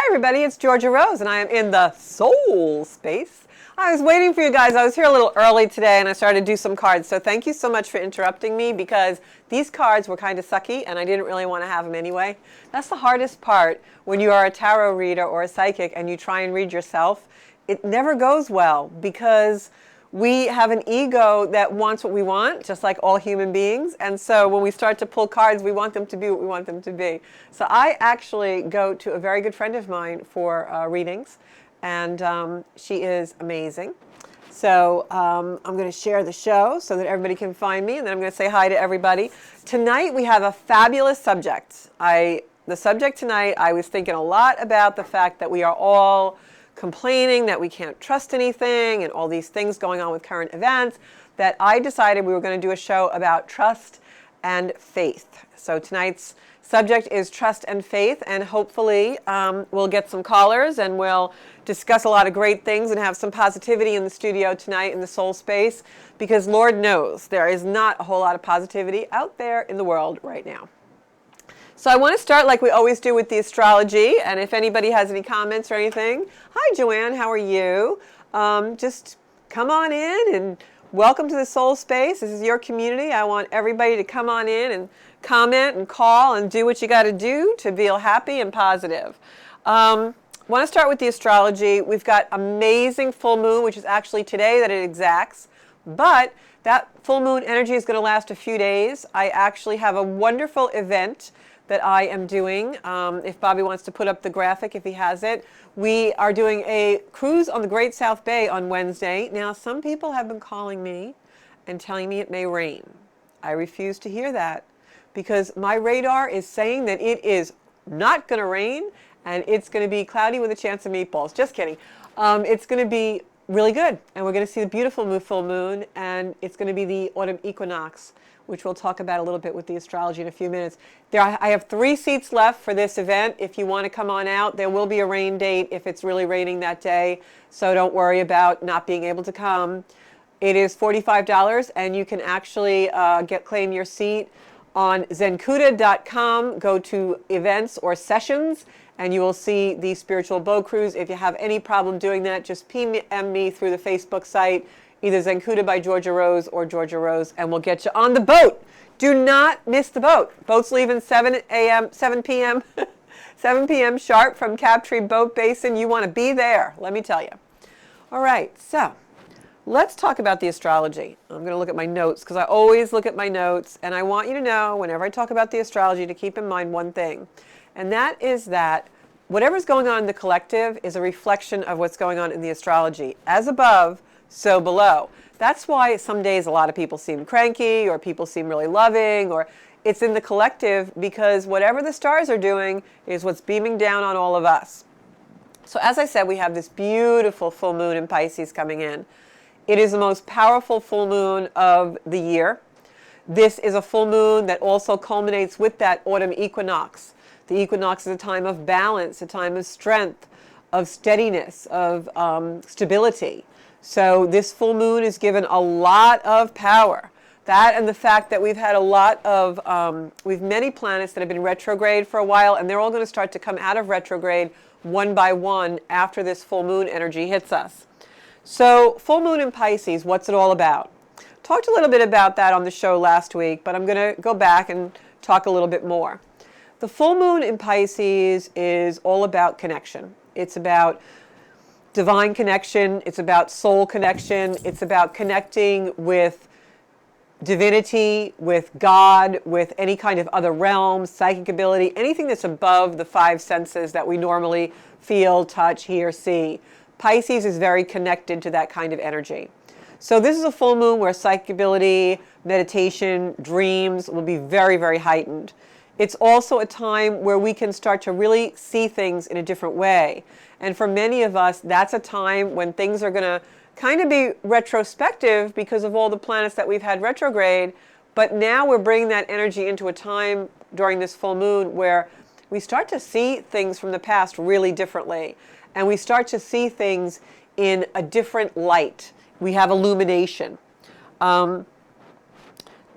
everybody, it's Georgia Rose, and I am in the soul space. I was waiting for you guys. I was here a little early today, and I started to do some cards. So thank you so much for interrupting me, because these cards were kind of sucky, and I didn't really want to have them anyway. That's the hardest part when you are a tarot reader or a psychic and you try and read yourself. It never goes well, because we have an ego that wants what we want, just like all human beings. And so when we start to pull cards, we want them to be what we want them to be. So I actually go to a very good friend of mine for readings, and she is amazing. So I'm going to share the show so that everybody can find me, and then I'm going to say hi to everybody. Tonight we have a fabulous subject. The subject tonight, I was thinking a lot about the fact that we are all complaining that we can't trust anything and all these things going on with current events, that I decided we were going to do a show about trust and faith. So tonight's subject is trust and faith, and hopefully we'll get some callers and we'll discuss a lot of great things and have some positivity in the studio tonight in the soul space, because Lord knows there is not a whole lot of positivity out there in the world right now. So I want to start like we always do with the astrology, and if anybody has any comments or anything. Hi Joanne, how are you? Just come on in and welcome to the soul space. This is your community. I want everybody to come on in and comment and call and do what you got to do to feel happy and positive. Want to start with the astrology. We've got amazing full moon, which is actually today that it exacts, but that full moon energy is going to last a few days. I actually have a wonderful event that I am doing. If Bobby wants to put up the graphic, if he has it. We are doing a cruise on the Great South Bay on Wednesday. Now, some people have been calling me and telling me it may rain. I refuse to hear that, because my radar is saying that it is not going to rain, and it's going to be cloudy with a chance of meatballs. Just kidding. It's going to be really good, and we're going to see the beautiful full moon, and it's going to be the autumn equinox, which we'll talk about a little bit with the astrology in a few minutes. I have 3 seats left for this event. If you want to come on out, there will be a rain date if it's really raining that day, so don't worry about not being able to come. It is $45, and you can actually claim your seat on Zencuda.com. Go to events or sessions, and you will see the spiritual boat cruise. If you have any problem doing that, just PM me through the Facebook site, either Zencuda by Georgia Rose or Georgia Rose, and we'll get you on the boat. Do not miss the boat. Boat's leaving 7 p.m. 7 p.m. sharp from Captree Boat Basin. You want to be there, let me tell you. All right, so let's talk about the astrology. I'm going to look at my notes, because I always look at my notes, and I want you to know, whenever I talk about the astrology, to keep in mind one thing, and that is that whatever's going on in the collective is a reflection of what's going on in the astrology. As above, so below. That's why some days a lot of people seem cranky, or people seem really loving, or it's in the collective, because whatever the stars are doing is what's beaming down on all of us. So as I said, we have this beautiful full moon in Pisces coming in. It is the most powerful full moon of the year. This is a full moon that also culminates with that autumn equinox. The equinox is a time of balance, a time of strength, of steadiness, of stability. So this full moon is given a lot of power. That, and the fact that we've had a lot of, we've many planets that have been retrograde for a while, and they're all going to start to come out of retrograde one by one after this full moon energy hits us. So full moon in Pisces, what's it all about? Talked a little bit about that on the show last week, but I'm going to go back and talk a little bit more. The full moon in Pisces is all about connection. It's about divine connection. It's about soul connection. It's about connecting with divinity, with God, with any kind of other realm, psychic ability, anything that's above the 5 senses that we normally feel, touch, hear, see. Pisces is very connected to that kind of energy. So this is a full moon where psychic ability, meditation, dreams will be very, very heightened. It's also a time where we can start to really see things in a different way. And for many of us, that's a time when things are going to kind of be retrospective because of all the planets that we've had retrograde. But now we're bringing that energy into a time during this full moon where we start to see things from the past really differently. And we start to see things in a different light. We have illumination.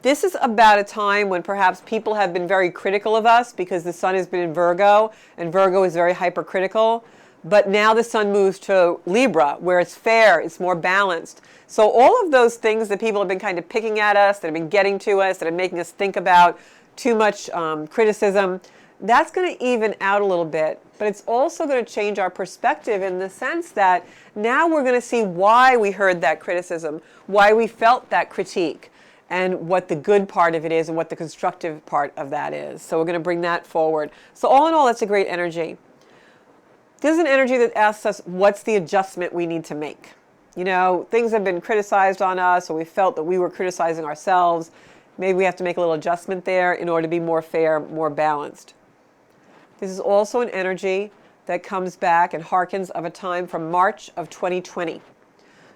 This is about a time when perhaps people have been very critical of us because the sun has been in Virgo, and Virgo is very hypercritical. But now the sun moves to Libra, where it's fair, it's more balanced. So all of those things that people have been kind of picking at us, that have been getting to us, that are making us think about too much criticism, that's going to even out a little bit. But it's also going to change our perspective in the sense that now we're going to see why we heard that criticism, why we felt that critique, and what the good part of it is and what the constructive part of that is. So we're going to bring that forward. So all in all, that's a great energy. This is an energy that asks us, what's the adjustment we need to make? You know, things have been criticized on us, or we felt that we were criticizing ourselves. Maybe we have to make a little adjustment there in order to be more fair, more balanced. This is also an energy that comes back and harkens of a time from March of 2020.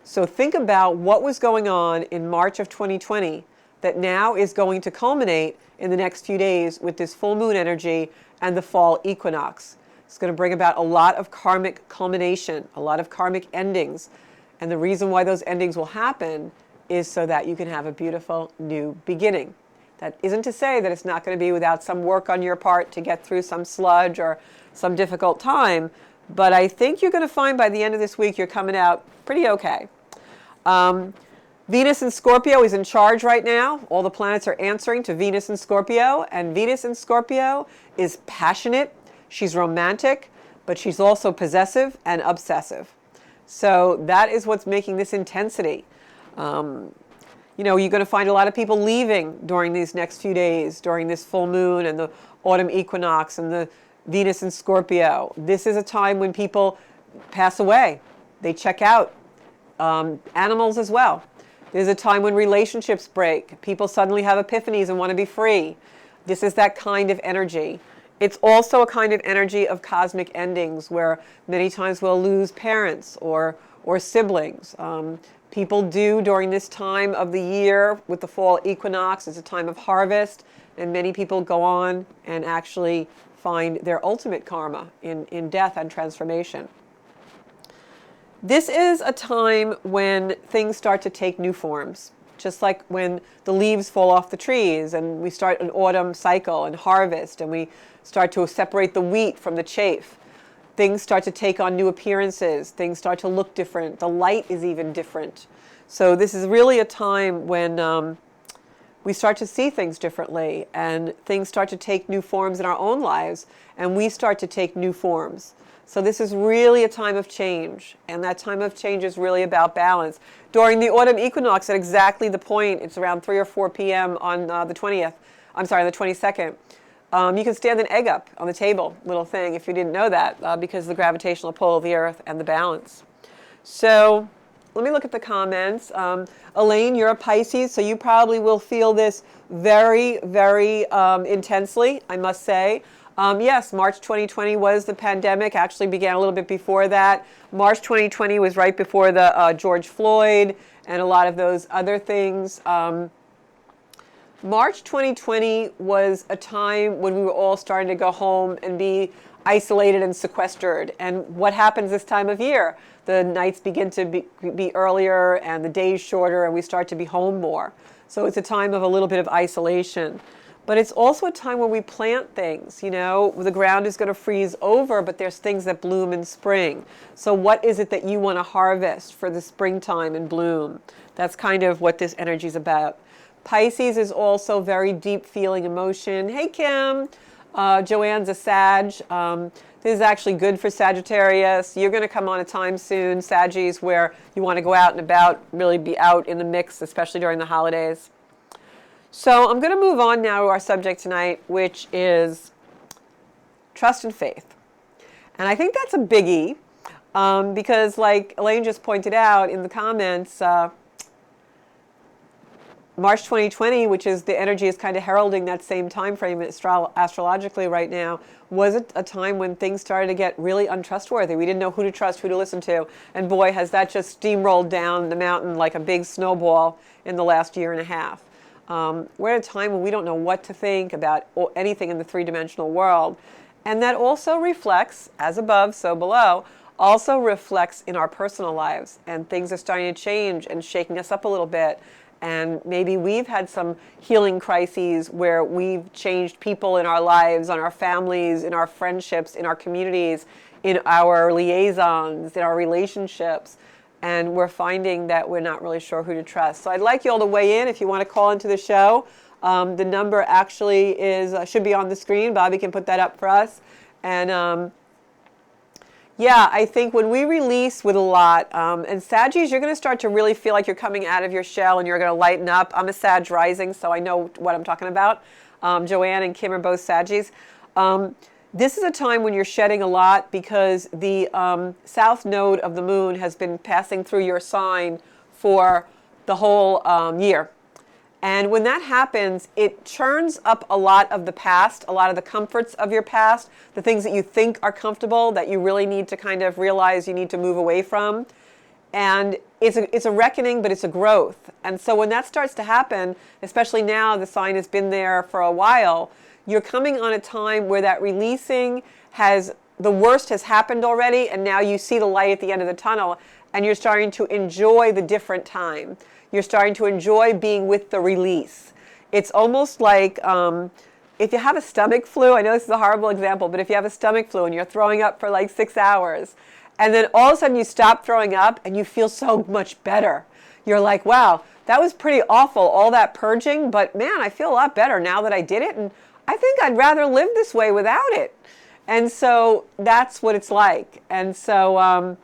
So think about what was going on in March of 2020 that now is going to culminate in the next few days with this full moon energy and the fall equinox. It's going to bring about a lot of karmic culmination, a lot of karmic endings. And the reason why those endings will happen is so that you can have a beautiful new beginning. That isn't to say that it's not going to be without some work on your part to get through some sludge or some difficult time. But I think you're going to find by the end of this week you're coming out pretty okay. Venus in Scorpio is in charge right now. All the planets are answering to Venus in Scorpio. And Venus in Scorpio is passionate. She's romantic, but she's also possessive and obsessive. So that is what's making this intensity. You know, you're going to find a lot of people leaving during these next few days, during this full moon and the autumn equinox and the Venus in Scorpio. This is a time when people pass away. They check out. Animals as well. There's a time when relationships break. People suddenly have epiphanies and want to be free. This is that kind of energy. It's also a kind of energy of cosmic endings where many times we'll lose parents or siblings. People do during this time of the year with the fall equinox. It's a time of harvest, and many people go on and actually find their ultimate karma in death and transformation. This is a time when things start to take new forms, just like when the leaves fall off the trees and we start an autumn cycle and harvest and we start to separate the wheat from the chaff. Things start to take on new appearances. Things start to look different. The light is even different. So this is really a time when we start to see things differently and things start to take new forms in our own lives and we start to take new forms. So this is really a time of change, and that time of change is really about balance. During the autumn equinox, at exactly the point, it's around 3 or 4 p.m. on the 22nd, you can stand an egg up on the table, little thing, if you didn't know that, because of the gravitational pull of the earth and the balance. So let me look at the comments. Elaine, you're a Pisces, so you probably will feel this very, very intensely, I must say. Yes, March 2020 was the pandemic, actually began a little bit before that. March 2020 was right before the George Floyd and a lot of those other things. March 2020 was a time when we were all starting to go home and be isolated and sequestered. And what happens this time of year? The nights begin to be earlier and the days shorter and we start to be home more. So it's a time of a little bit of isolation. But it's also a time when we plant things, you know, the ground is going to freeze over, but there's things that bloom in spring. So what is it that you want to harvest for the springtime and bloom? That's kind of what this energy is about. Pisces is also very deep feeling emotion. Hey, Kim. Joanne's a Sag. This is actually good for Sagittarius. You're going to come on a time soon, Saggies, where you want to go out and about, really be out in the mix, especially during the holidays. So I'm going to move on now to our subject tonight, which is trust and faith. And I think that's a biggie because, like Elaine just pointed out in the comments, March 2020, which is the energy is kind of heralding that same time frame astrologically right now, was a time when things started to get really untrustworthy. We didn't know who to trust, who to listen to. And boy, has that just steamrolled down the mountain like a big snowball in the last year and a half. We're at a time when we don't know what to think about anything in the three-dimensional world. And that also reflects, as above, so below, also reflects in our personal lives. And things are starting to change and shaking us up a little bit. And maybe we've had some healing crises where we've changed people in our lives, on our families, in our friendships, in our communities, in our liaisons, in our relationships. And we're finding that we're not really sure who to trust. So I'd like you all to weigh in if you want to call into the show. The number actually should be on the screen. Bobby can put that up for us. And yeah, I think when we release with a lot, and Saggies, you're going to start to really feel like you're coming out of your shell and you're going to lighten up. I'm a Sag rising, so I know what I'm talking about. Joanne and Kim are both Saggies. This is a time when you're shedding a lot because the south node of the moon has been passing through your sign for the whole year. And when that happens, it churns up a lot of the past, a lot of the comforts of your past, the things that you think are comfortable that you really need to kind of realize you need to move away from. And it's a reckoning, but it's a growth. And so when that starts to happen, especially now the sign has been there for a while, you're coming on a time where that releasing the worst has happened already, and now you see the light at the end of the tunnel, and you're starting to enjoy the different time. You're starting to enjoy being with the release. It's almost like if you have a stomach flu, I know this is a horrible example, but if you have a stomach flu and you're throwing up for like 6 hours, and then all of a sudden you stop throwing up and you feel so much better. You're like, wow, that was pretty awful, all that purging, but man, I feel a lot better now that I did it, and I think I'd rather live this way without it. And so that's what it's like. And so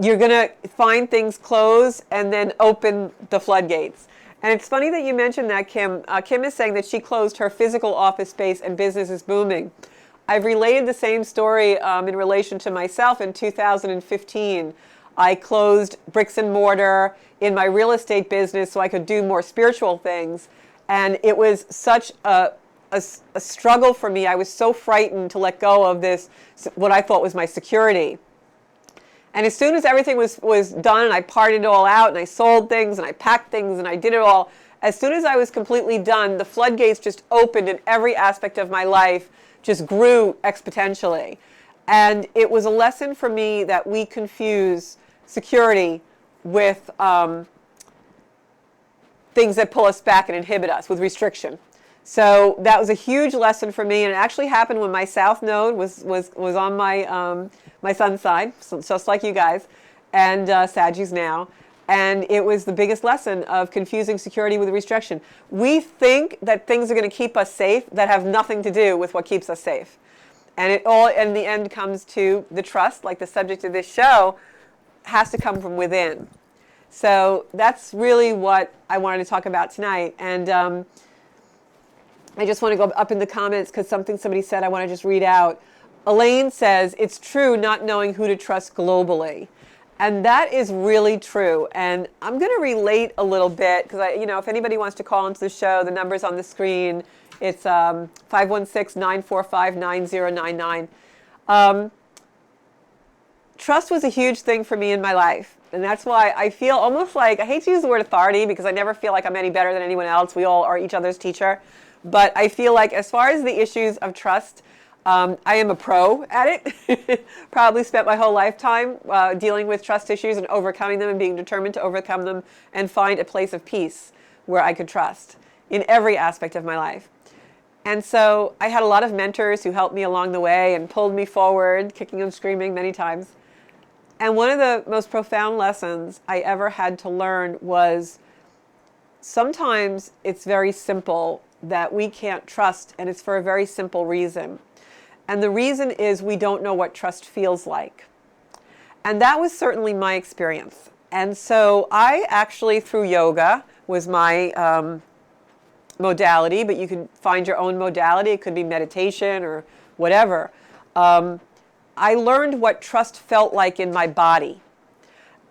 you're going to find things close and then open the floodgates. And it's funny that you mentioned that, Kim. Kim is saying that she closed her physical office space and business is booming. I've related the same story in relation to myself in 2015. I closed bricks and mortar in my real estate business so I could do more spiritual things. And it was such a struggle for me. I was so frightened to let go of this, what I thought was my security. And as soon as everything was done and I partied it all out and I sold things and I packed things and I did it all, as soon as I was completely done, the floodgates just opened and every aspect of my life just grew exponentially. And it was a lesson for me that we confuse security with things that pull us back and inhibit us, with restriction. So that was a huge lesson for me, and it actually happened when my south node was on my my sun's side, so just like you guys, and Saggies now. And it was the biggest lesson of confusing security with restriction. We think that things are going to keep us safe that have nothing to do with what keeps us safe. And it all, in the end, comes to the trust, like the subject of this show, has to come from within. So that's really what I wanted to talk about tonight. And I just want to go up in the comments because somebody said I want to just read out. Elaine says, it's true not knowing who to trust globally. And that is really true. And I'm going to relate a little bit because, if anybody wants to call into the show, the number's on the screen. It's 516-945-9099. Trust was a huge thing for me in my life. And that's why I feel almost like, I hate to use the word authority because I never feel like I'm any better than anyone else. We all are each other's teacher. But I feel like as far as the issues of trust, I am a pro at it. Probably spent my whole lifetime dealing with trust issues and overcoming them and being determined to overcome them and find a place of peace where I could trust in every aspect of my life. And so I had a lot of mentors who helped me along the way and pulled me forward, kicking and screaming many times. And one of the most profound lessons I ever had to learn was sometimes it's very simple that we can't trust, and it's for a very simple reason. And the reason is we don't know what trust feels like. And that was certainly my experience. And so I actually, through yoga, was my modality, but you can find your own modality. It could be meditation or whatever. I learned what trust felt like in my body.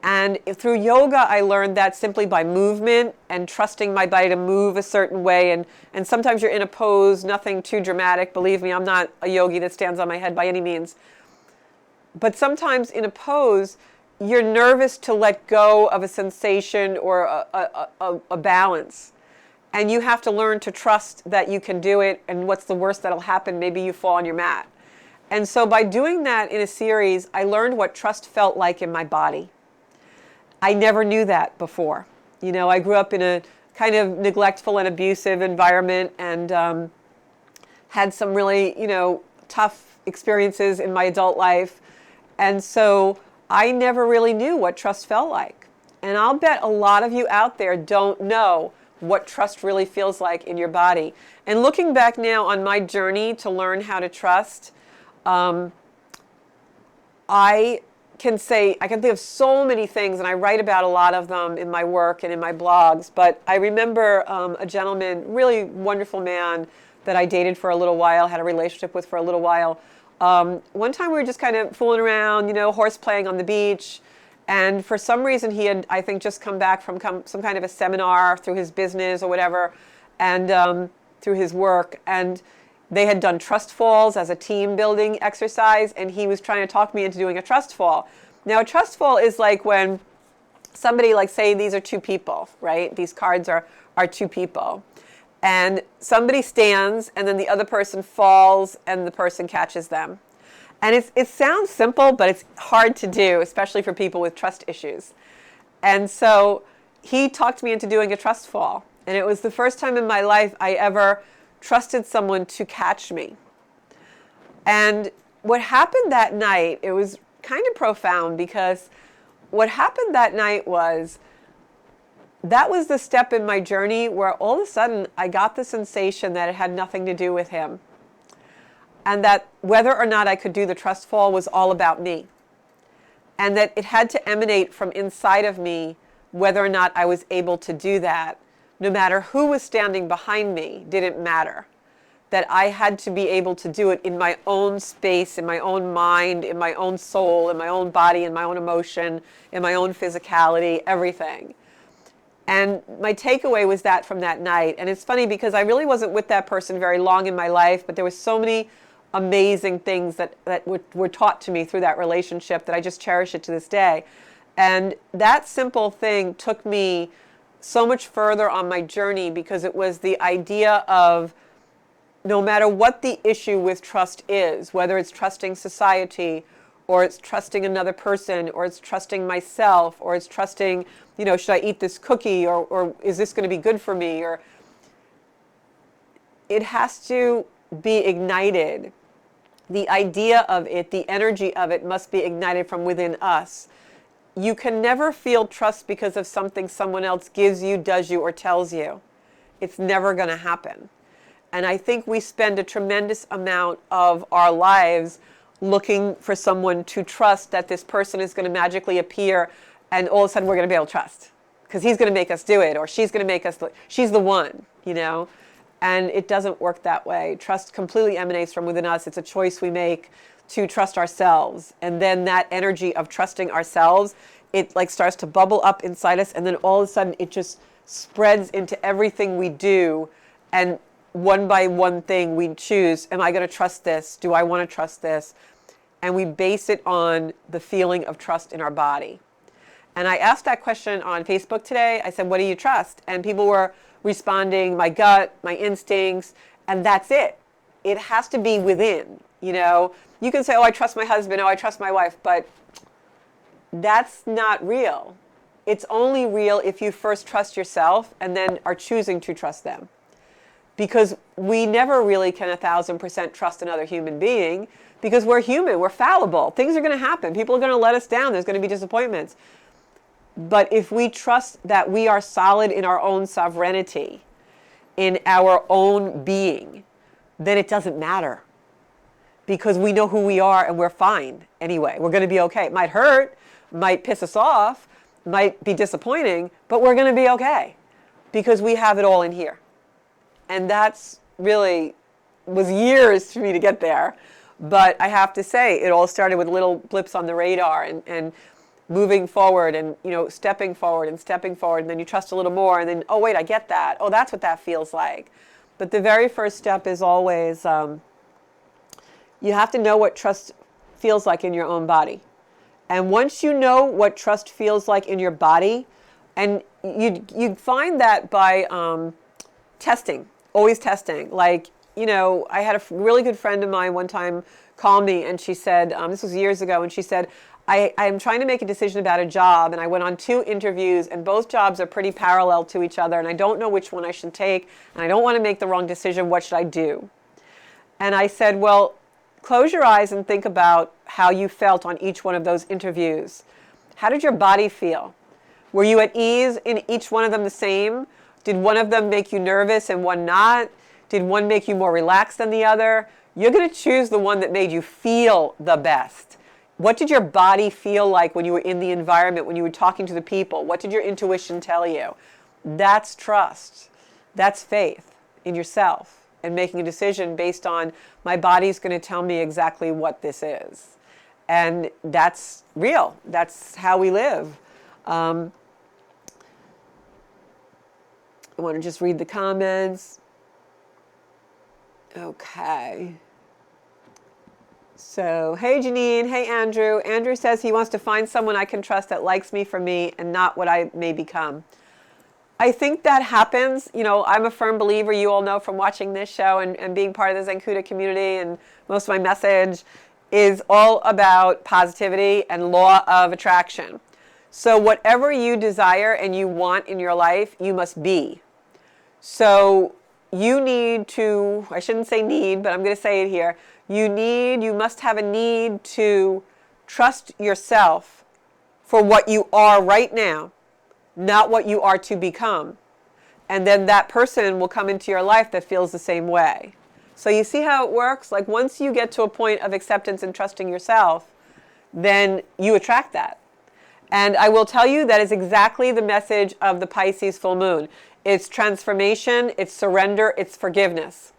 And through yoga, I learned that simply by movement and trusting my body to move a certain way. And sometimes you're in a pose, nothing too dramatic. Believe me, I'm not a yogi that stands on my head by any means. But sometimes in a pose, you're nervous to let go of a sensation or a balance. And you have to learn to trust that you can do it. And what's the worst that'll happen? Maybe you fall on your mat. And so by doing that in a series, I learned what trust felt like in my body. I never knew that before. You know, I grew up in a kind of neglectful and abusive environment, and had some really, tough experiences in my adult life. And so I never really knew what trust felt like. And I'll bet a lot of you out there don't know what trust really feels like in your body. And looking back now on my journey to learn how to trust, I can think of so many things, and I write about a lot of them in my work and in my blogs. But I remember a gentleman, really wonderful man, that I dated for a little while, had a relationship with for a little while. One time we were just kind of fooling around, horse playing on the beach. And for some reason he had, I think, just come back from some kind of a seminar through his business or whatever, and through his work. And they had done trust falls as a team building exercise, and he was trying to talk me into doing a trust fall. Now, a trust fall is like when somebody, like, say these are two people, right? These cards are two people. And somebody stands, and then the other person falls, and the person catches them. And it sounds simple, but it's hard to do, especially for people with trust issues. And so he talked me into doing a trust fall. And it was the first time in my life I ever trusted someone to catch me. And what happened that night, it was kind of profound, because what happened that night was, that was the step in my journey where all of a sudden I got the sensation that it had nothing to do with him. And that whether or not I could do the trust fall was all about me. And that it had to emanate from inside of me whether or not I was able to do that. No matter who was standing behind me, didn't matter. That I had to be able to do it in my own space, in my own mind, in my own soul, in my own body, in my own emotion, in my own physicality, everything. And my takeaway was that from that night. And it's funny because I really wasn't with that person very long in my life, but there were so many amazing things that were taught to me through that relationship that I just cherish it to this day. And that simple thing took me so much further on my journey, because it was the idea of, no matter what the issue with trust is, whether it's trusting society, or it's trusting another person, or it's trusting myself, or it's trusting, should I eat this cookie, or is this going to be good for me, or it has to be ignited. The idea of it, the energy of it must be ignited from within us. You can never feel trust because of something someone else gives you, does you, or tells you. It's never going to happen. And I think we spend a tremendous amount of our lives looking for someone to trust, that this person is going to magically appear and all of a sudden we're going to be able to trust because he's going to make us do it, or she's going to make us, she's the one, And it doesn't work that way. Trust completely emanates from within us. It's a choice we make to trust ourselves. And then that energy of trusting ourselves, it starts to bubble up inside us, and then all of a sudden it just spreads into everything we do. And one by one thing we choose, am I going to trust this? Do I want to trust this? And we base it on the feeling of trust in our body. And I asked that question on Facebook today. I said, what do you trust? And people were responding, my gut, my instincts, and that's it. It has to be within, You can say, oh, I trust my husband, oh, I trust my wife, but that's not real. It's only real if you first trust yourself and then are choosing to trust them. Because we never really can 1,000% trust another human being, because we're human, we're fallible. Things are going to happen. People are going to let us down. There's going to be disappointments. But if we trust that we are solid in our own sovereignty, in our own being, then it doesn't matter. Because we know who we are and we're fine anyway. We're going to be okay. It might hurt, might piss us off, might be disappointing, but we're going to be okay. Because we have it all in here. And that's really was years for me to get there. But I have to say, it all started with little blips on the radar and moving forward and, stepping forward, and then you trust a little more, and then, oh, wait, I get that. Oh, that's what that feels like. But the very first step is always, you have to know what trust feels like in your own body. And once you know what trust feels like in your body, and you find that by testing, always testing. I had a really good friend of mine one time called me and she said, this was years ago, and she said, I'm trying to make a decision about a job, and I went on 2 interviews, and both jobs are pretty parallel to each other, and I don't know which one I should take, and I don't want to make the wrong decision. What should I do? And I said, well, close your eyes and think about how you felt on each one of those interviews. How did your body feel? Were you at ease in each one of them the same? Did one of them make you nervous and one not? Did one make you more relaxed than the other? You're going to choose the one that made you feel the best. What did your body feel like when you were in the environment, when you were talking to the people? What did your intuition tell you? That's trust. That's faith in yourself and making a decision based on my body's going to tell me exactly what this is. And that's real. That's how we live. I want to just read the comments. Okay. So, hey Janine, hey Andrew. Andrew says he wants to find someone I can trust that likes me for me and not what I may become. I think that happens. You know, I'm a firm believer, you all know from watching this show and being part of the Zencuda community, and most of my message is all about positivity and law of attraction. So whatever you desire and you want in your life, you must be. So you need to, I shouldn't say need, but I'm going to say it here. You must have a need to trust yourself for what you are right now, not what you are to become. And then that person will come into your life that feels the same way. So you see how it works? Like once you get to a point of acceptance and trusting yourself, then you attract that. And I will tell you that is exactly the message of the Pisces full moon. It's transformation, it's surrender, it's forgiveness.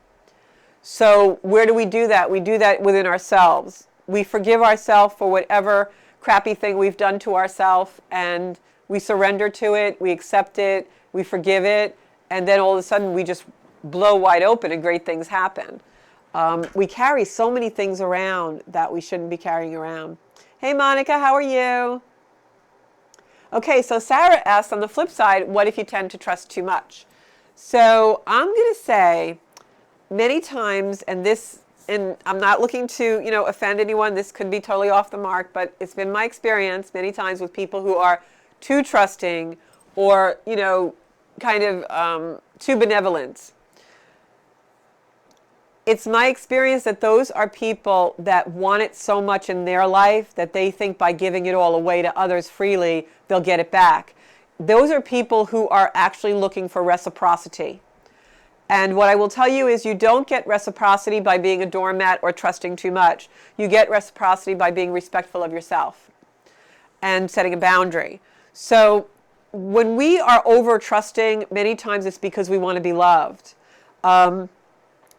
So where do we do that? We do that within ourselves. We forgive ourselves for whatever crappy thing we've done to ourselves, and we surrender to it, we accept it, we forgive it, and then all of a sudden we just blow wide open and great things happen. We carry so many things around that we shouldn't be carrying around. Hey Monica, how are you? Okay, so Sarah asks, on the flip side, what if you tend to trust too much? So I'm going to say many times, and I'm not looking to, offend anyone. This could be totally off the mark, but it's been my experience many times with people who are too trusting or, kind of too benevolent. It's my experience that those are people that want it so much in their life that they think by giving it all away to others freely, they'll get it back. Those are people who are actually looking for reciprocity. And what I will tell you is you don't get reciprocity by being a doormat or trusting too much. You get reciprocity by being respectful of yourself and setting a boundary. So when we are over trusting, many times it's because we want to be loved.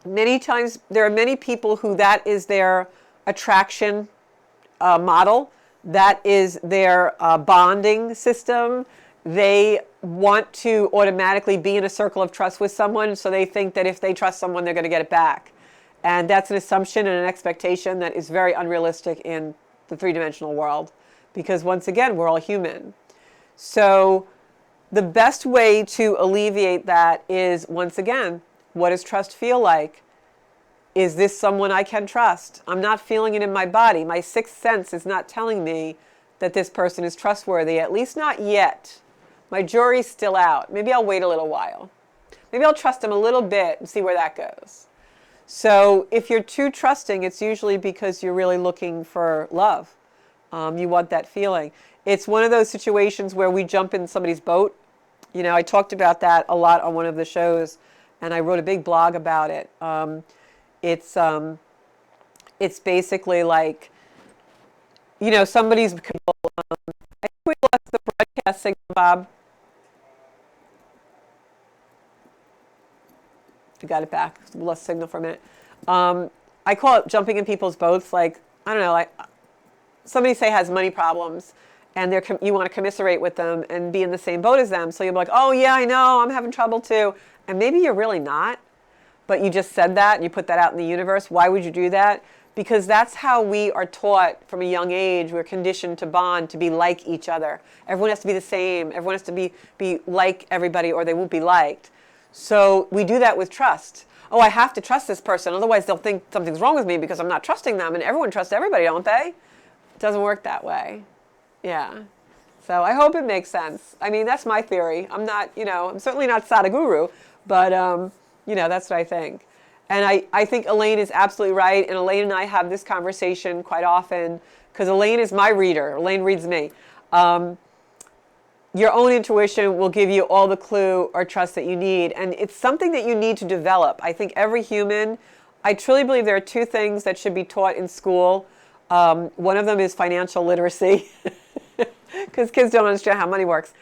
Many times there are many people who that is their attraction model. That is their bonding system. They want to automatically be in a circle of trust with someone, so they think that if they trust someone, they're going to get it back. And that's an assumption and an expectation that is very unrealistic in the three-dimensional world, because once again, we're all human. So the best way to alleviate that is, once again, what does trust feel like? Is this someone I can trust? I'm not feeling it in my body. My sixth sense is not telling me that this person is trustworthy, at least not yet. My jury's still out. Maybe I'll wait a little while. Maybe I'll trust him a little bit and see where that goes. So if you're too trusting, it's usually because you're really looking for love. You want that feeling. It's one of those situations where we jump in somebody's boat. I talked about that a lot on one of the shows, and I wrote a big blog about it. It's basically like, somebody's. I think we lost the broadcast signal, Bob. I got it back. We lost signal for a minute. I call it jumping in people's boats. Like, I don't know, like somebody say has money problems, and you want to commiserate with them and be in the same boat as them. So you're like, oh yeah, I know, I'm having trouble too. And maybe you're really not, but you just said that and you put that out in the universe. Why would you do that? Because that's how we are taught from a young age. We're conditioned to bond, to be like each other. Everyone has to be the same. Everyone has to be like everybody or they won't be liked. So we do that with trust. oh, I have to trust this person, otherwise they'll think something's wrong with me because I'm not trusting them, and everyone trusts everybody, don't they? It doesn't work that way. Yeah. So I hope it makes sense. I mean, that's my theory. I'm not, I'm certainly not Sadhguru, but, that's what I think. And I think Elaine is absolutely right. And Elaine and I have this conversation quite often because Elaine is my reader. Elaine reads me. Your own intuition will give you all the clue or trust that you need. And it's something that you need to develop. I think every human, I truly believe there are two things that should be taught in school. One of them is financial literacy, because kids don't understand how money works.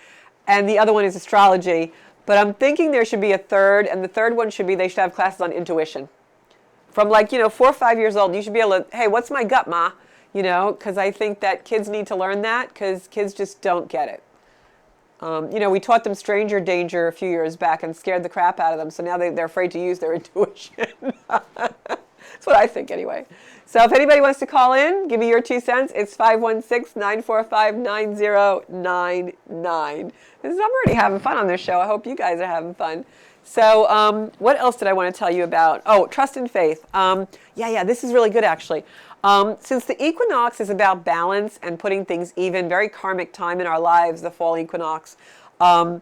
And the other one is astrology. But I'm thinking there should be a third, and the third one should be they should have classes on intuition. From 4 or 5 years old, you should be able to, hey, what's my gut, Ma? Because I think that kids need to learn that because kids just don't get it. We taught them stranger danger a few years back and scared the crap out of them. So now they're afraid to use their intuition. That's what I think anyway. So if anybody wants to call in, give me your 2 cents. It's 516-945-9099. I'm already having fun on this show. I hope you guys are having fun. So what else did I want to tell you about? Oh, trust and faith. This is really good actually. Since the equinox is about balance and putting things even, very karmic time in our lives, the fall equinox, I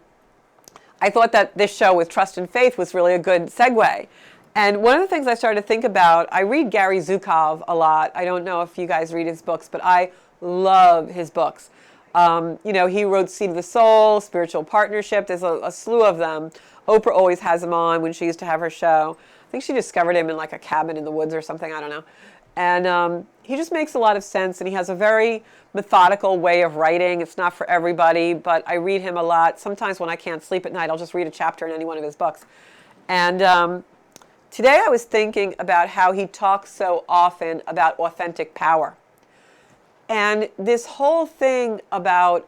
thought that this show with trust and faith was really a good segue. And one of the things I started to think about, I read Gary Zukov a lot. I don't know if you guys read his books, but I love his books. He wrote Seed of the Soul, Spiritual Partnership. There's a slew of them. Oprah always has him on when she used to have her show. I think she discovered him in a cabin in the woods or something. I don't know. And he just makes a lot of sense, and he has a very methodical way of writing. It's not for everybody, but I read him a lot. Sometimes when I can't sleep at night, I'll just read a chapter in any one of his books. And today I was thinking about how he talks so often about authentic power. And this whole thing about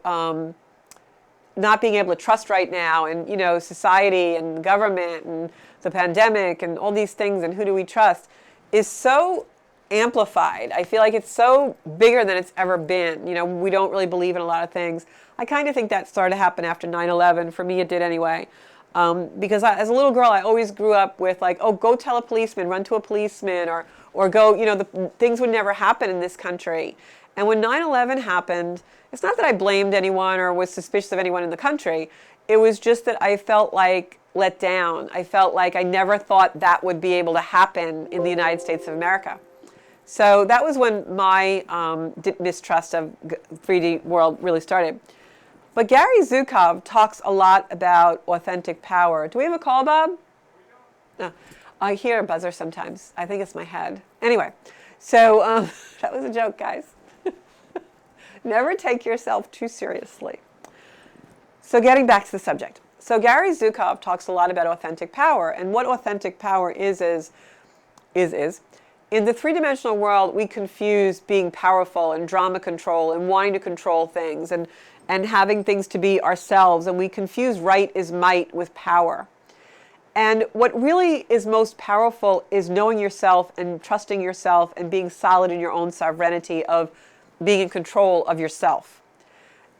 not being able to trust right now, and society and government and the pandemic and all these things, and who do we trust, is so amplified. I feel like it's so bigger than it's ever been. We don't really believe in a lot of things. I kind of think that started to happen after 9/11. For me, it did anyway. Because as a little girl, I always grew up with go tell a policeman, run to a policeman, or go, the things would never happen in this country. And when 9/11 happened, it's not that I blamed anyone or was suspicious of anyone in the country. It was just that I felt let down. I felt like I never thought that would be able to happen in the United States of America. So that was when my mistrust of 3D world really started. But Gary Zukov talks a lot about authentic power. Do we have a call, Bob? No. I hear a buzzer sometimes. I think it's my head. Anyway, so that was a joke, guys. Never take yourself too seriously. So getting back to the subject. So Gary Zukov talks a lot about authentic power. And what authentic power is in the three-dimensional world, we confuse being powerful and drama control and wanting to control things and having things to be ourselves. And we confuse right is might with power. And what really is most powerful is knowing yourself and trusting yourself and being solid in your own sovereignty of being in control of yourself.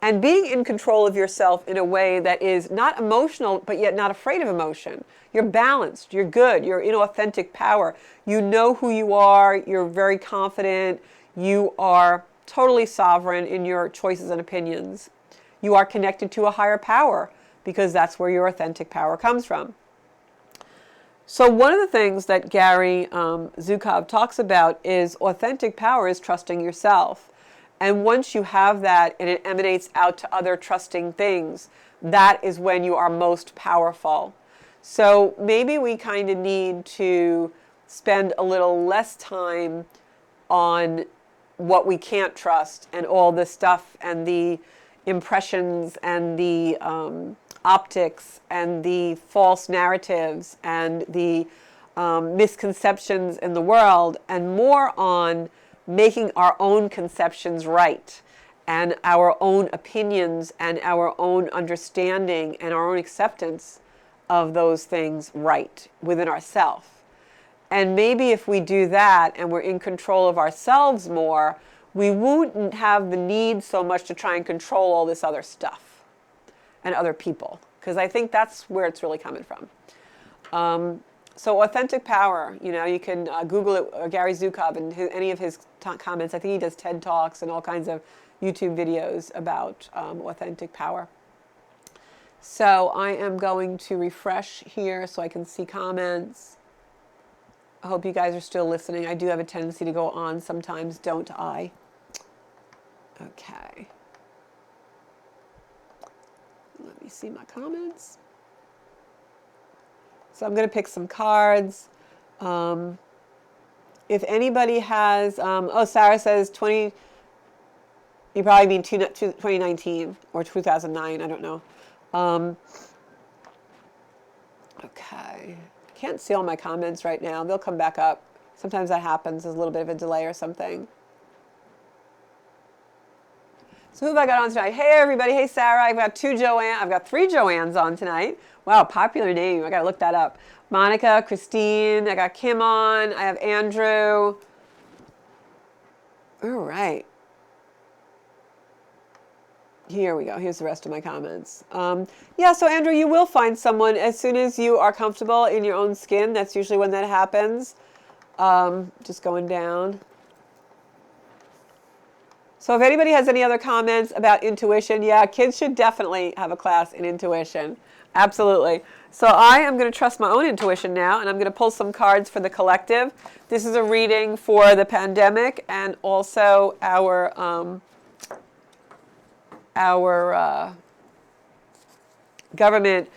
And being in control of yourself in a way that is not emotional, but yet not afraid of emotion. You're balanced, you're good, you're in authentic power. You know who you are, you're very confident, you are totally sovereign in your choices and opinions. You are connected to a higher power because that's where your authentic power comes from. So one of the things that Gary Zukov talks about is authentic power is trusting yourself. And once you have that and it emanates out to other trusting things, that is when you are most powerful. So maybe we kind of need to spend a little less time on what we can't trust and all the stuff and the impressions and the optics and the false narratives and the misconceptions in the world, and more on making our own conceptions right and our own opinions and our own understanding and our own acceptance of those things right within ourselves. And maybe if we do that and we're in control of ourselves more, we wouldn't have the need so much to try and control all this other stuff and other people. Because I think that's where it's really coming from. So authentic power, you can Google it, Gary Zukov, and any of his comments. I think he does TED Talks and all kinds of YouTube videos about authentic power. So I am going to refresh here so I can see comments. I hope you guys are still listening. I do have a tendency to go on sometimes, don't I? Okay. Let me see my comments. So I'm going to pick some cards. If anybody has, Sarah says 20, you probably mean 2019 or 2009, I don't know. Okay. I can't see all my comments right now. They'll come back up. Sometimes that happens. There's a little bit of a delay or something. So who have I got on tonight? Hey, everybody. Hey, Sarah. I've got three Joannes on tonight. Wow, popular name. I got to look that up. Monica, Christine. I got Kim on. I have Andrew. All right. Here we go. Here's the rest of my comments. Yeah, so Andrew, you will find someone as soon as you are comfortable in your own skin. That's usually when that happens. Just going down. So if anybody has any other comments about intuition, yeah, kids should definitely have a class in intuition. Absolutely. So I am going to trust my own intuition now, and I'm going to pull some cards for the collective. This is a reading for the pandemic and also our government.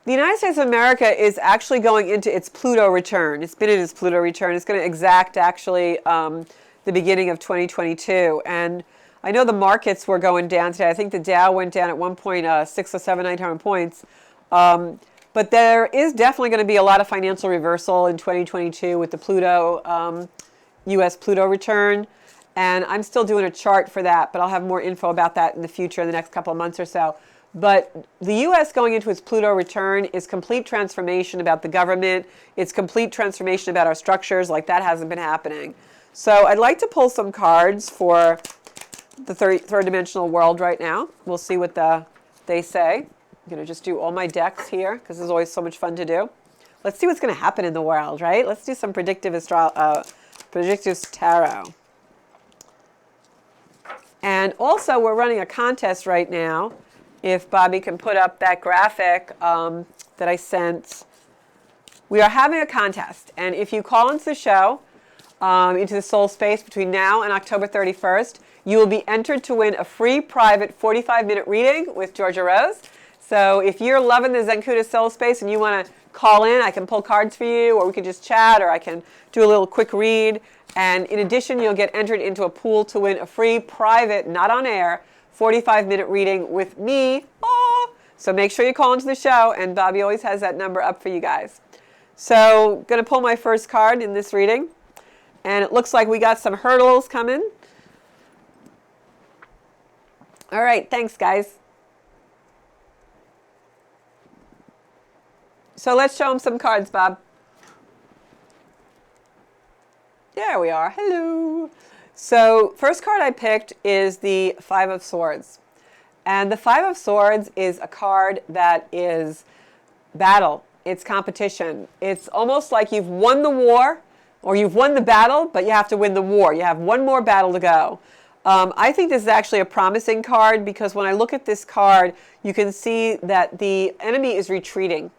The United States of America is actually going into its Pluto return. It's been in its Pluto return. It's going to exact actually the beginning of 2022. And I know the markets were going down today. I think the Dow went down at 1.6 or 7, 800 points. But there is definitely going to be a lot of financial reversal in 2022 with the Pluto, U.S. Pluto return. And I'm still doing a chart for that, but I'll have more info about that in the future in the next couple of months or so. But the U.S. going into its Pluto return is complete transformation about the government. It's complete transformation about our structures. Like that hasn't been happening. So I'd like to pull some cards for the third dimensional world right now. We'll see what they say. I'm going to just do all my decks here because it's always so much fun to do. Let's see what's going to happen in the world, right? Let's do some predictive tarot. And also, we're running a contest right now. If Bobby can put up that graphic that I sent. We are having a contest. And if you call into the show, into the soul space between now and October 31st, you will be entered to win a free private 45-minute reading with Georgia Rose. So if you're loving the Zencuda soul space and you want to call in, I can pull cards for you, or we can just chat, or I can do a little quick read. And in addition, you'll get entered into a pool to win a free private, not on air, 45-minute reading with me. Oh! So make sure you call into the show, and Bobby always has that number up for you guys. So going to pull my first card in this reading. And it looks like we got some hurdles coming. All right, thanks, guys. So let's show them some cards, Bob. There we are. Hello. So first card I picked is the Five of Swords. And the Five of Swords is a card that is battle. It's competition. It's almost like you've won the war or you've won the battle, but you have to win the war. You have one more battle to go. I think this is actually a promising card because when I look at this card, you can see that the enemy is retreating.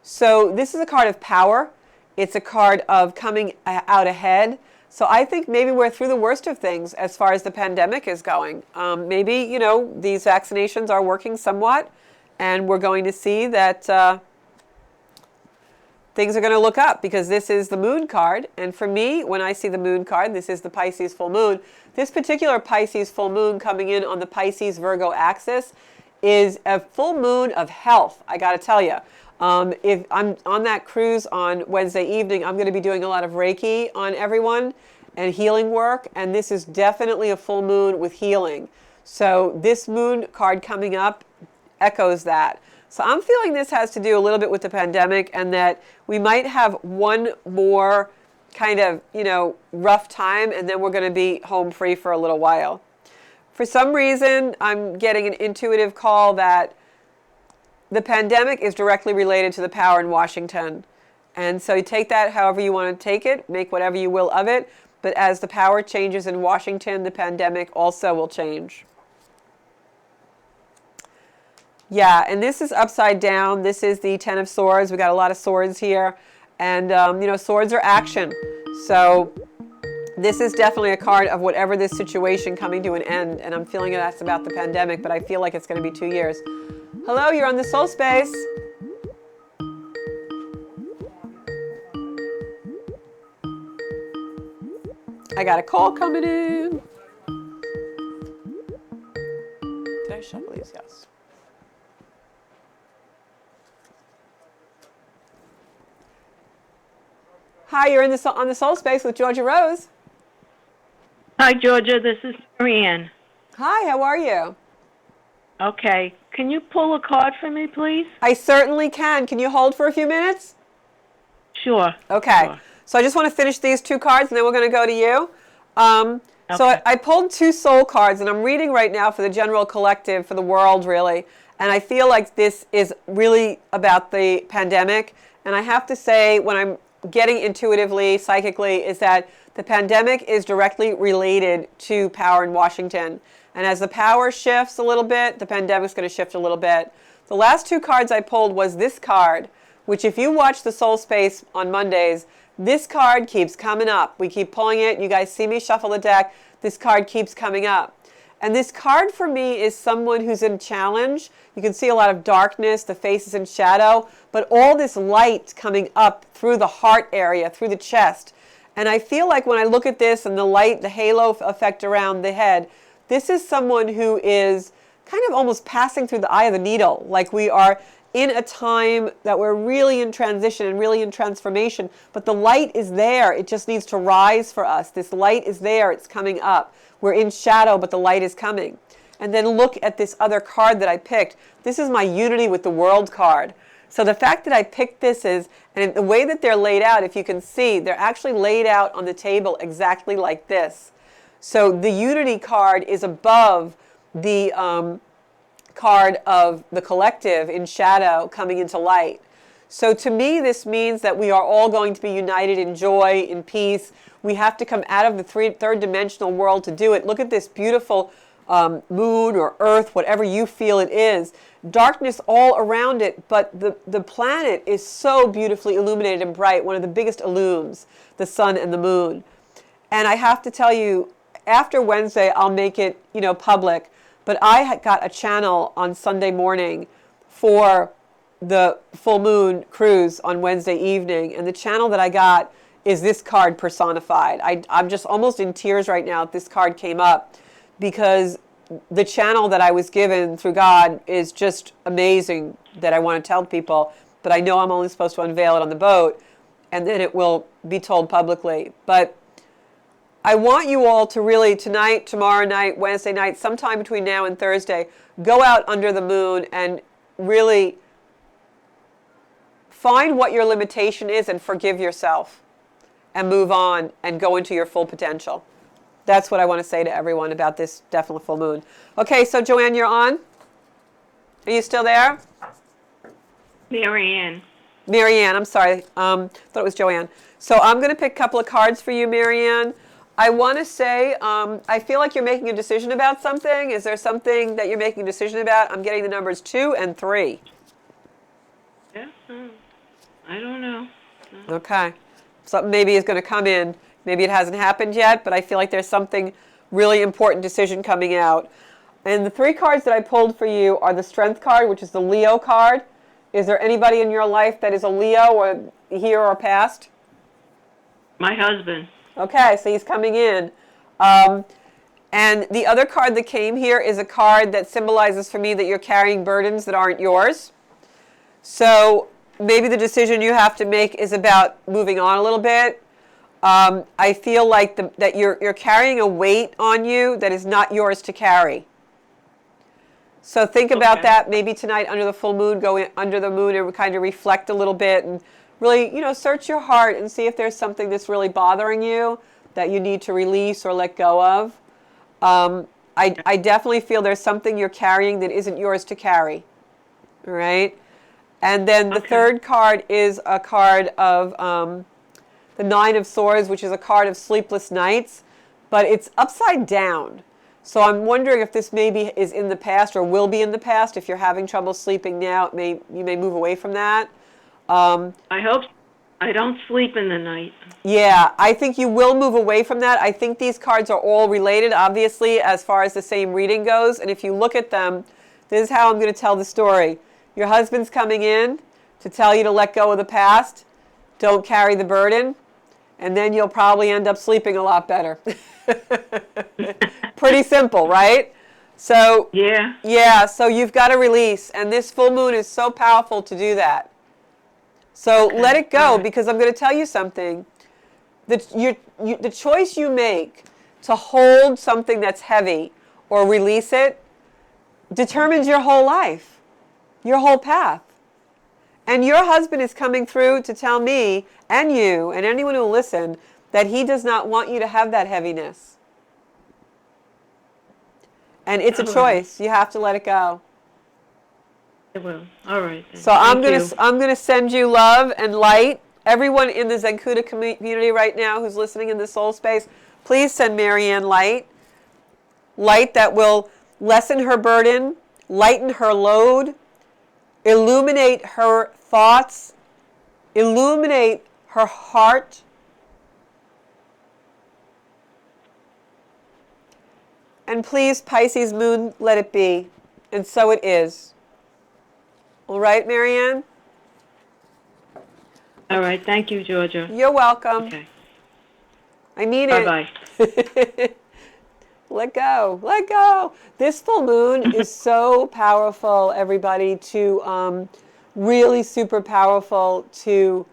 So this is a card of power. It's a card of coming out ahead. So I think maybe we're through the worst of things as far as the pandemic is going. Maybe, these vaccinations are working somewhat, and we're going to see that things are going to look up because this is the moon card. And for me, when I see the moon card, this is the Pisces full moon. This particular Pisces full moon coming in on the Pisces Virgo axis is a full moon of health, I got to tell you. If I'm on that cruise on Wednesday evening, I'm going to be doing a lot of Reiki on everyone and healing work. And this is definitely a full moon with healing. So this moon card coming up echoes that. So I'm feeling this has to do a little bit with the pandemic and that we might have one more kind of, rough time and then we're going to be home free for a little while. For some reason, I'm getting an intuitive call that the pandemic is directly related to the power in Washington. And so you take that however you want to take it, make whatever you will of it. But as the power changes in Washington, the pandemic also will change. Yeah, and this is upside down. This is the Ten of Swords. We got a lot of swords here. And, swords are action. So this is definitely a card of whatever this situation coming to an end. And I'm feeling that's about the pandemic, but I feel like it's going to be 2 years. Hello, you're on the Soul Space. I got a call coming in. Did I shuffle these? Yes. Hi, you're on the Soul Space with Georgia Rose. Hi, Georgia. This is Marianne. Hi, how are you? Okay. Can you pull a card for me, please? I certainly can. Can you hold for a few minutes? Sure. Okay. Sure. So I just want to finish these 2 cards, and then we're going to go to you. Okay. So I pulled 2 soul cards, and I'm reading right now for the general collective, for the world, really. And I feel like this is really about the pandemic. And I have to say, when I'm getting intuitively, psychically, is that the pandemic is directly related to power in Washington. And as the power shifts a little bit, the pandemic's going to shift a little bit. The last 2 cards I pulled was this card, which if you watch the Soul Space on Mondays, this card keeps coming up. We keep pulling it. You guys see me shuffle the deck. This card keeps coming up. And this card for me is someone who's in challenge. You can see a lot of darkness. The face is in shadow. But all this light coming up through the heart area, through the chest. And I feel like when I look at this and the light, the halo effect around the head, this is someone who is kind of almost passing through the eye of the needle. Like we are in a time that we're really in transition and really in transformation, but the light is there. It just needs to rise for us. This light is there. It's coming up. We're in shadow, but the light is coming. And then look at this other card that I picked. This is my Unity with the World card. So the fact that I picked this is, and the way that they're laid out, if you can see, they're actually laid out on the table exactly like this. So the Unity card is above the card of the collective in shadow coming into light. So to me, this means that we are all going to be united in joy, in peace. We have to come out of the third dimensional world to do it. Look at this beautiful moon or earth, whatever you feel it is. Darkness all around it, but the planet is so beautifully illuminated and bright, one of the biggest illums, the sun and the moon. And I have to tell you, after Wednesday, I'll make it, public. But I got a channel on Sunday morning for the full moon cruise on Wednesday evening. And the channel that I got is this card personified. I'm just almost in tears right now that this card came up, because the channel that I was given through God is just amazing, that I want to tell people. But I know I'm only supposed to unveil it on the boat, and then it will be told publicly. But I want you all to really, tonight, tomorrow night, Wednesday night, sometime between now and Thursday, go out under the moon and really find what your limitation is and forgive yourself and move on and go into your full potential. That's what I want to say to everyone about this definite full moon. Okay, so Joanne, you're on. Are you still there? Marianne. Marianne, I'm sorry. Thought it was Joanne. So I'm going to pick a couple of cards for you, Marianne. I want to say, I feel like you're making a decision about something. Is there something that you're making a decision about? I'm getting the numbers 2 and 3. Yeah, I don't know. Okay. Something maybe is going to come in. Maybe it hasn't happened yet, but I feel like there's something really important decision coming out. And the 3 cards that I pulled for you are the Strength card, which is the Leo card. Is there anybody in your life that is a Leo, or here or past? My husband. Okay, so he's coming in. And the other card that came here is a card that symbolizes for me that you're carrying burdens that aren't yours. So maybe the decision you have to make is about moving on a little bit. I feel like that you're carrying a weight on you that is not yours to carry. So think about that. Maybe tonight under the full moon, go under the moon and kind of reflect a little bit and really, search your heart and see if there's something that's really bothering you that you need to release or let go of. I definitely feel there's something you're carrying that isn't yours to carry. All right? And then the third card is a card of the Nine of Swords, which is a card of sleepless nights, but it's upside down. So I'm wondering if this maybe is in the past or will be in the past. If you're having trouble sleeping now, you may move away from that. I hope I don't sleep in the night. Yeah, I think you will move away from that. I think these cards are all related, obviously, as far as the same reading goes. And if you look at them, this is how I'm going to tell the story. Your husband's coming in to tell you to let go of the past. Don't carry the burden. And then you'll probably end up sleeping a lot better. Pretty simple, right? So yeah, so you've got to release, and this full moon is so powerful to do that. So let it go, because I'm going to tell you something. The choice you make to hold something that's heavy or release it determines your whole life, your whole path. And your husband is coming through to tell me and you and anyone who will listen that he does not want you to have that heaviness. And it's a choice. You have to let it go. I will. All right. Then. So I'm gonna send you love and light. Everyone in the Zencuda community right now who's listening in the soul space, please send Marianne light. Light that will lessen her burden, lighten her load, illuminate her thoughts, illuminate her heart. And please, Pisces moon, let it be. And so it is. All right, Marianne? All right. Thank you, Georgia. You're welcome. Okay. I mean it. Bye-bye. Let go. Let go. This full moon is so powerful, everybody, to really super powerful to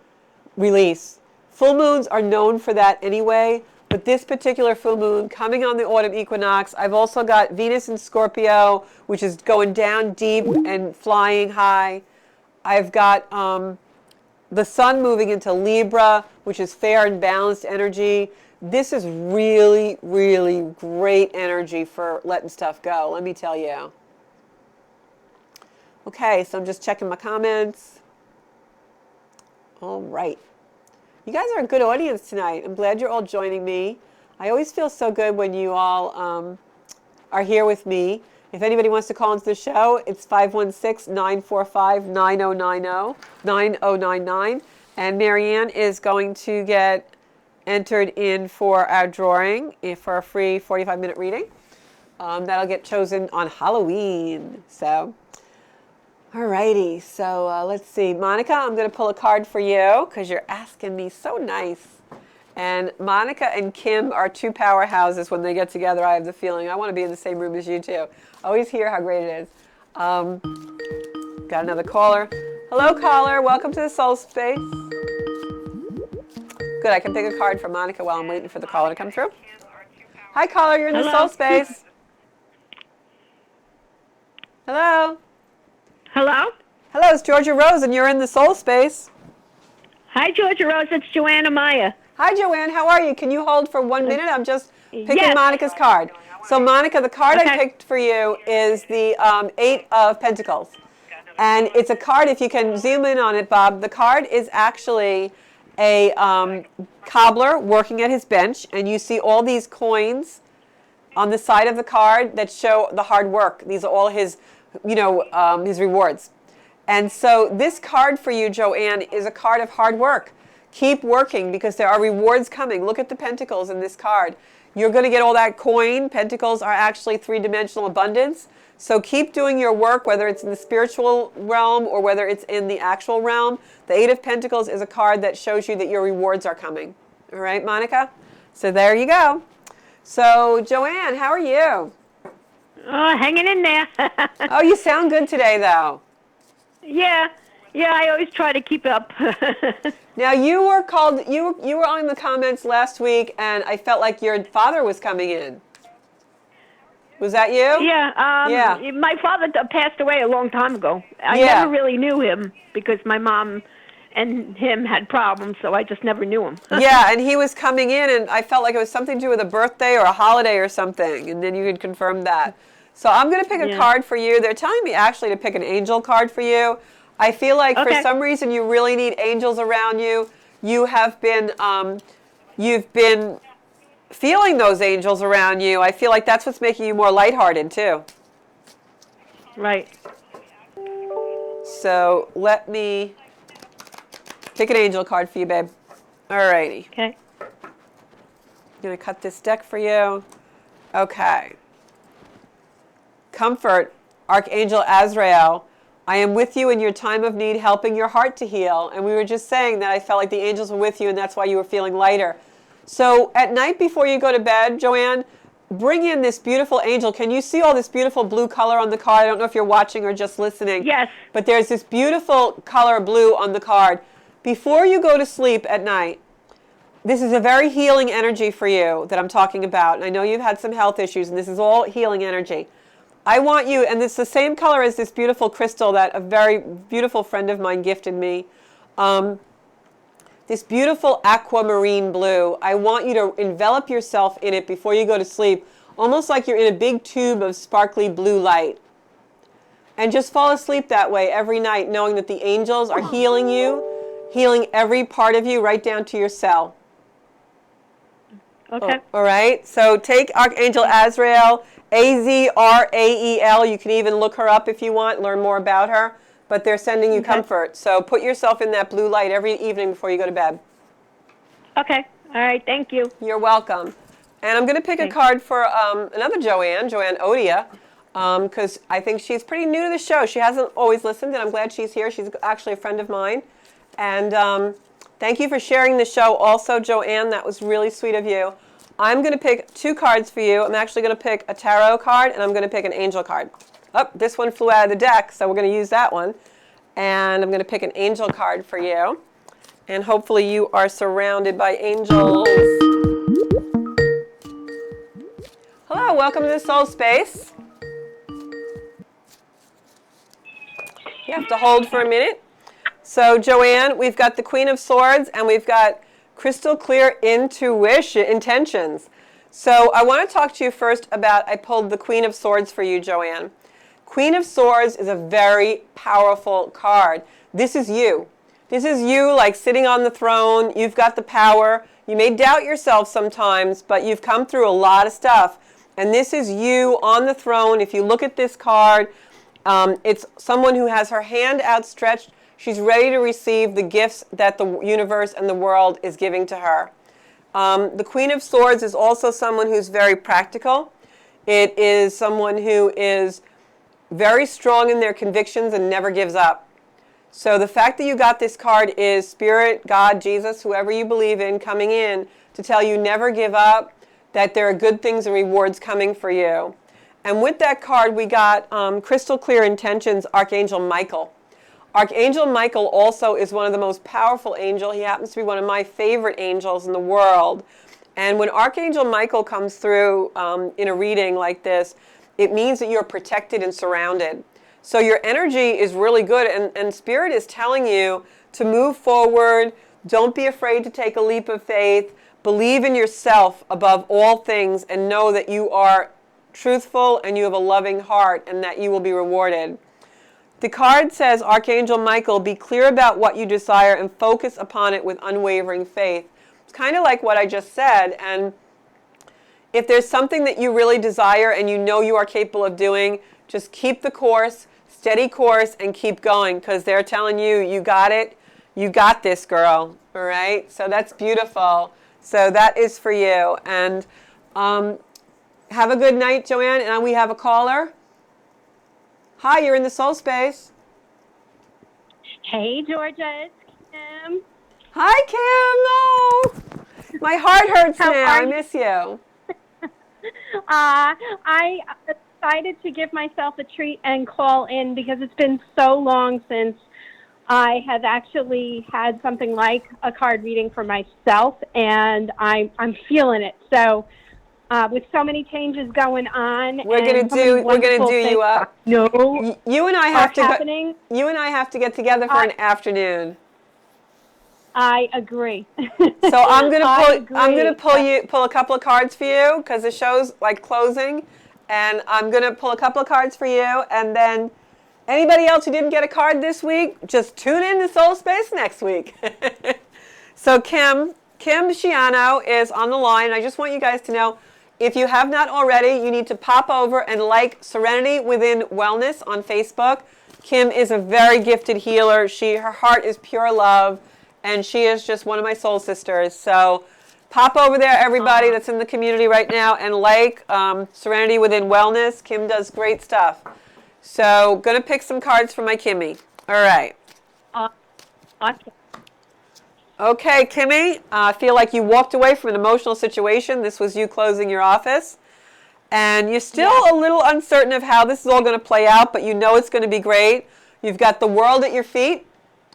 release. Full moons are known for that anyway, but this particular full moon coming on the autumn equinox, I've also got Venus in Scorpio, which is going down deep and flying high. I've got the sun moving into Libra, which is fair and balanced energy. This is really, really great energy for letting stuff go, let me tell you. Okay, so I'm just checking my comments. All right. You guys are a good audience tonight. I'm glad you're all joining me. I always feel so good when you all are here with me. If anybody wants to call into the show, it's 516-945-9090, 9099. And Marianne is going to get entered in for our drawing for a free 45-minute reading. That'll get chosen on Halloween. So, all righty. So let's see. Monica, I'm going to pull a card for you because you're asking me so nice. And Monica and Kim are two powerhouses when they get together. I have the feeling I want to be in the same room as you two. Always hear how great it is. Got another caller. Hello, caller. Welcome to the Soul Space. Good. I can pick a card for Monica while I'm waiting for the caller to come through. Hi, caller. You're in the Soul Space. Hello. Hello? Hello. It's Georgia Rose, and you're in the Soul Space. Hi, Georgia Rose. It's Joanne Amaya. Hi, Joanne. How are you? Can you hold for 1 minute? I'm just picking Yes. Monica's card. So, Monica, the card I Okay. picked for you is the Eight of Pentacles. And it's a card, if you can zoom in on it, Bob, the card is actually a cobbler working at his bench. And you see all these coins on the side of the card that show the hard work. These are all his, his rewards. And so this card for you, Joanne, is a card of hard work. Keep working because there are rewards coming. Look at the pentacles in this card. You're going to get all that coin. Pentacles are actually three-dimensional abundance. So keep doing your work, whether it's in the spiritual realm or whether it's in the actual realm. The Eight of Pentacles is a card that shows you that your rewards are coming. All right, Monica? So there you go. So, Joanne, how are you? Oh, hanging in there. Oh, you sound good today, though. Yeah, I always try to keep up. Now you were called. You were on the comments last week, and I felt like your father was coming in. Was that you? Yeah. My father passed away a long time ago. I never really knew him because my mom and him had problems, so I just never knew him. Yeah, and he was coming in, and I felt like it was something to do with a birthday or a holiday or something, and then you could confirm that. So I'm going to pick a card for you. They're telling me actually to pick an angel card for you. I feel like for Okay. some reason you really need angels around you. You have been, you've been feeling those angels around you. I feel like that's what's making you more lighthearted too. Right. So let me pick an angel card for you, babe. Alrighty. Okay. I'm going to cut this deck for you. Okay. Comfort, Archangel Azrael. I am with you in your time of need, helping your heart to heal. And we were just saying that I felt like the angels were with you, and that's why you were feeling lighter. So at night before you go to bed, Joanne, bring in this beautiful angel. Can you see all this beautiful blue color on the card? I don't know if you're watching or just listening. Yes. But there's this beautiful color blue on the card. Before you go to sleep at night, this is a very healing energy for you that I'm talking about. And I know you've had some health issues, and this is all healing energy. I want you, and it's the same color as this beautiful crystal that a very beautiful friend of mine gifted me. This beautiful aquamarine blue. I want you to envelop yourself in it before you go to sleep, almost like you're in a big tube of sparkly blue light. And just fall asleep that way every night, knowing that the angels are healing you, healing every part of you right down to your cell. Okay. All right, so take Archangel Azrael, Azrael. You can even look her up if you want, learn more about her. But they're sending you comfort. So put yourself in that blue light every evening before you go to bed. Okay. All right. Thank you. You're welcome. And I'm going to pick a card for another Joanne Odia, because I think she's pretty new to the show. She hasn't always listened, and I'm glad she's here. She's actually a friend of mine. And thank you for sharing the show also, Joanne. That was really sweet of you. I'm going to pick 2 cards for you. I'm actually going to pick a tarot card, and I'm going to pick an angel card. Oh, this one flew out of the deck, so we're going to use that one. And I'm going to pick an angel card for you. And hopefully you are surrounded by angels. Hello, welcome to the Soul Space. You have to hold for a minute. So, Joanne, we've got the Queen of Swords, and we've got crystal clear intentions. So I want to talk to you first about, I pulled the Queen of Swords for you, Joanne. Queen of Swords is a very powerful card. This is you. This is you like sitting on the throne. You've got the power. You may doubt yourself sometimes, but you've come through a lot of stuff. And this is you on the throne. If you look at this card, it's someone who has her hand outstretched. She's ready to receive the gifts that the universe and the world is giving to her. The Queen of Swords is also someone who's very practical. It is someone who is very strong in their convictions and never gives up. So the fact that you got this card is Spirit, God, Jesus, whoever you believe in, coming in to tell you never give up, that there are good things and rewards coming for you. And with that card, we got crystal clear intentions, Archangel Michael. Archangel Michael also is one of the most powerful angels. He happens to be one of my favorite angels in the world. And when Archangel Michael comes through in a reading like this, it means that you're protected and surrounded. So your energy is really good, and Spirit is telling you to move forward. Don't be afraid to take a leap of faith. Believe in yourself above all things, and know that you are truthful and you have a loving heart, and that you will be rewarded. The card says, Archangel Michael, be clear about what you desire and focus upon it with unwavering faith. It's kind of like what I just said, and if there's something that you really desire and you know you are capable of doing, just keep the course, steady course, and keep going, because they're telling you, you got it, you got this, girl, all right? So that's beautiful. So that is for you. And have a good night, Joanne. And we have a caller. Hi, you're in the Soul Space. Hey, Georgia, it's Kim. Hi, Kim. Oh, my heart hurts How now. are I you? miss you. I decided to give myself a treat and call in because it's been so long since I have actually had something like a card reading for myself, and I'm feeling it. So, with so many changes going on, We're gonna do you up. No, You and I have to happening. You and I have to get together for an afternoon. I agree. So I'm gonna agree. pull a couple of cards for you, because the show's like closing, and I'm gonna pull a couple of cards for you, and then Anybody else who didn't get a card this week, just tune in to Soul Space next week. So Kim Shiano is on the line. I just want you guys to know, if you have not already, you need to pop over and like Serenity Within Wellness on Facebook. Kim is a very gifted healer. Her heart is pure love, and she is just one of my soul sisters. So pop over there, everybody that's in the community right now, and like Serenity Within Wellness. Kim does great stuff. So, going to pick some cards for my Kimmy. All right. Awesome. Okay, Kimmy, I feel like you walked away from an emotional situation. This was you closing your office. And you're still a little uncertain of how this is all going to play out, but you know it's going to be great. You've got the World at your feet.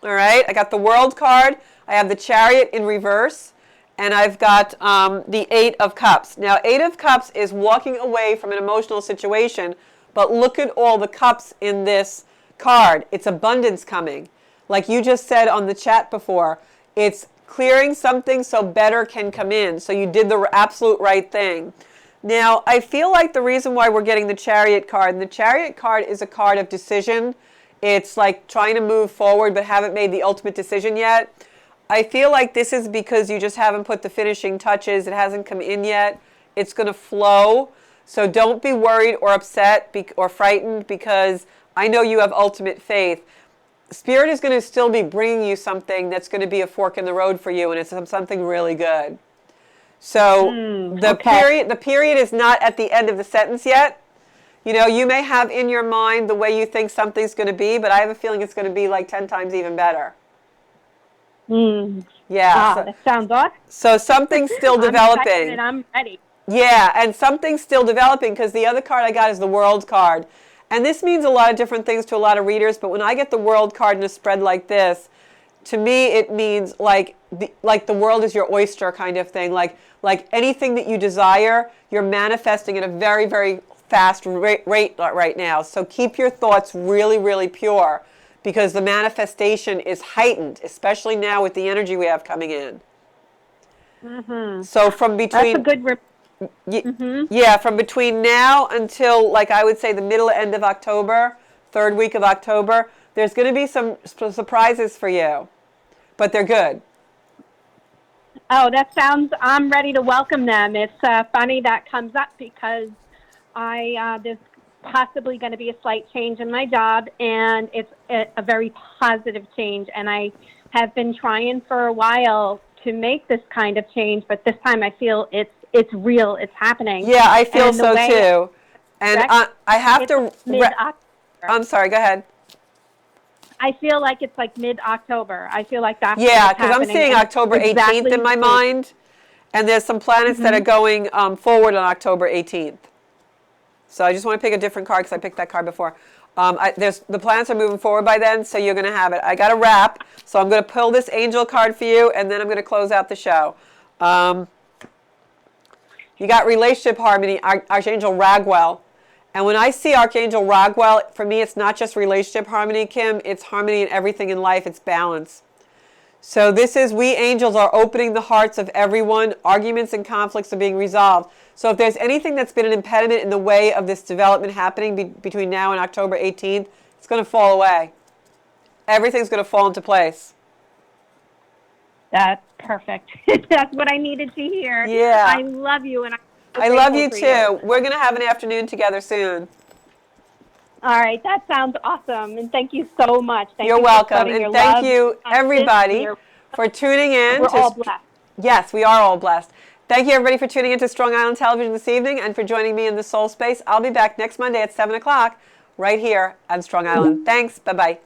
All right. I got the World card. I have the Chariot in reverse. And I've got the Eight of Cups. Now, Eight of Cups is walking away from an emotional situation. But look at all the cups in this card. It's abundance coming. Like you just said on the chat before, it's clearing something so better can come in. So you did the absolute right thing. Now, I feel like the reason why we're getting the Chariot card, and the Chariot card is a card of decision. It's like trying to move forward but haven't made the ultimate decision yet. I feel like this is because you just haven't put the finishing touches. It hasn't come in yet. It's going to flow. So don't be worried or upset or frightened, because I know you have ultimate faith. Spirit is going to still be bringing you something that's going to be a fork in the road for you, and it's something really good. So the period is not at the end of the sentence yet. You know, you may have in your mind the way you think something's going to be, but I have a feeling it's going to be like 10 times even better. Yeah. Wow, that sounds awesome. So something's still developing. I'm excited and I'm ready. Yeah, and something's still developing, because the other card I got is the World card. And this means a lot of different things to a lot of readers, but when I get the World card in a spread like this, to me it means like the world is your oyster kind of thing. Like anything that you desire, you're manifesting at a very, very fast rate right now. So keep your thoughts really, really pure, because the manifestation is heightened, especially now with the energy we have coming in. So from between... That's a good Yeah, from between now until, like, I would say the middle end of October, third week of October, there's going to be some surprises for you, but they're good. Oh, I'm ready to welcome them. It's funny that comes up because there's possibly going to be a slight change in my job, and it's a very positive change, and I have been trying for a while to make this kind of change, but this time I feel it's real. It's happening. Yeah, I feel so too. And I have to... I'm sorry, go ahead. I feel like it's like mid-October. I feel like that's Yeah, because I'm seeing October 18th in my mind. And there's some planets that are going forward on October 18th. So I just want to pick a different card, because I picked that card before. The planets are moving forward by then, so you're going to have it. I got a wrap, so I'm going to pull this angel card for you, and then I'm going to close out the show. You got relationship harmony, Archangel Ragwell. And when I see Archangel Ragwell, for me, it's not just relationship harmony, Kim. It's harmony in everything in life. It's balance. So this is, we angels are opening the hearts of everyone. Arguments and conflicts are being resolved. So if there's anything that's been an impediment in the way of this development happening between now and October 18th, it's going to fall away. Everything's going to fall into place. That's perfect. That's what I needed to hear. Yeah. I love you, and I love you too. We're going to have an afternoon together soon. All right. That sounds awesome. And thank you so much. You're welcome. And thank you, everybody, for tuning in. We're all blessed. Yes, we are all blessed. Thank you, everybody, for tuning in to Strong Island Television this evening and for joining me in the Soul Space. I'll be back next Monday at 7 o'clock right here on Strong Island. Thanks. Bye-bye.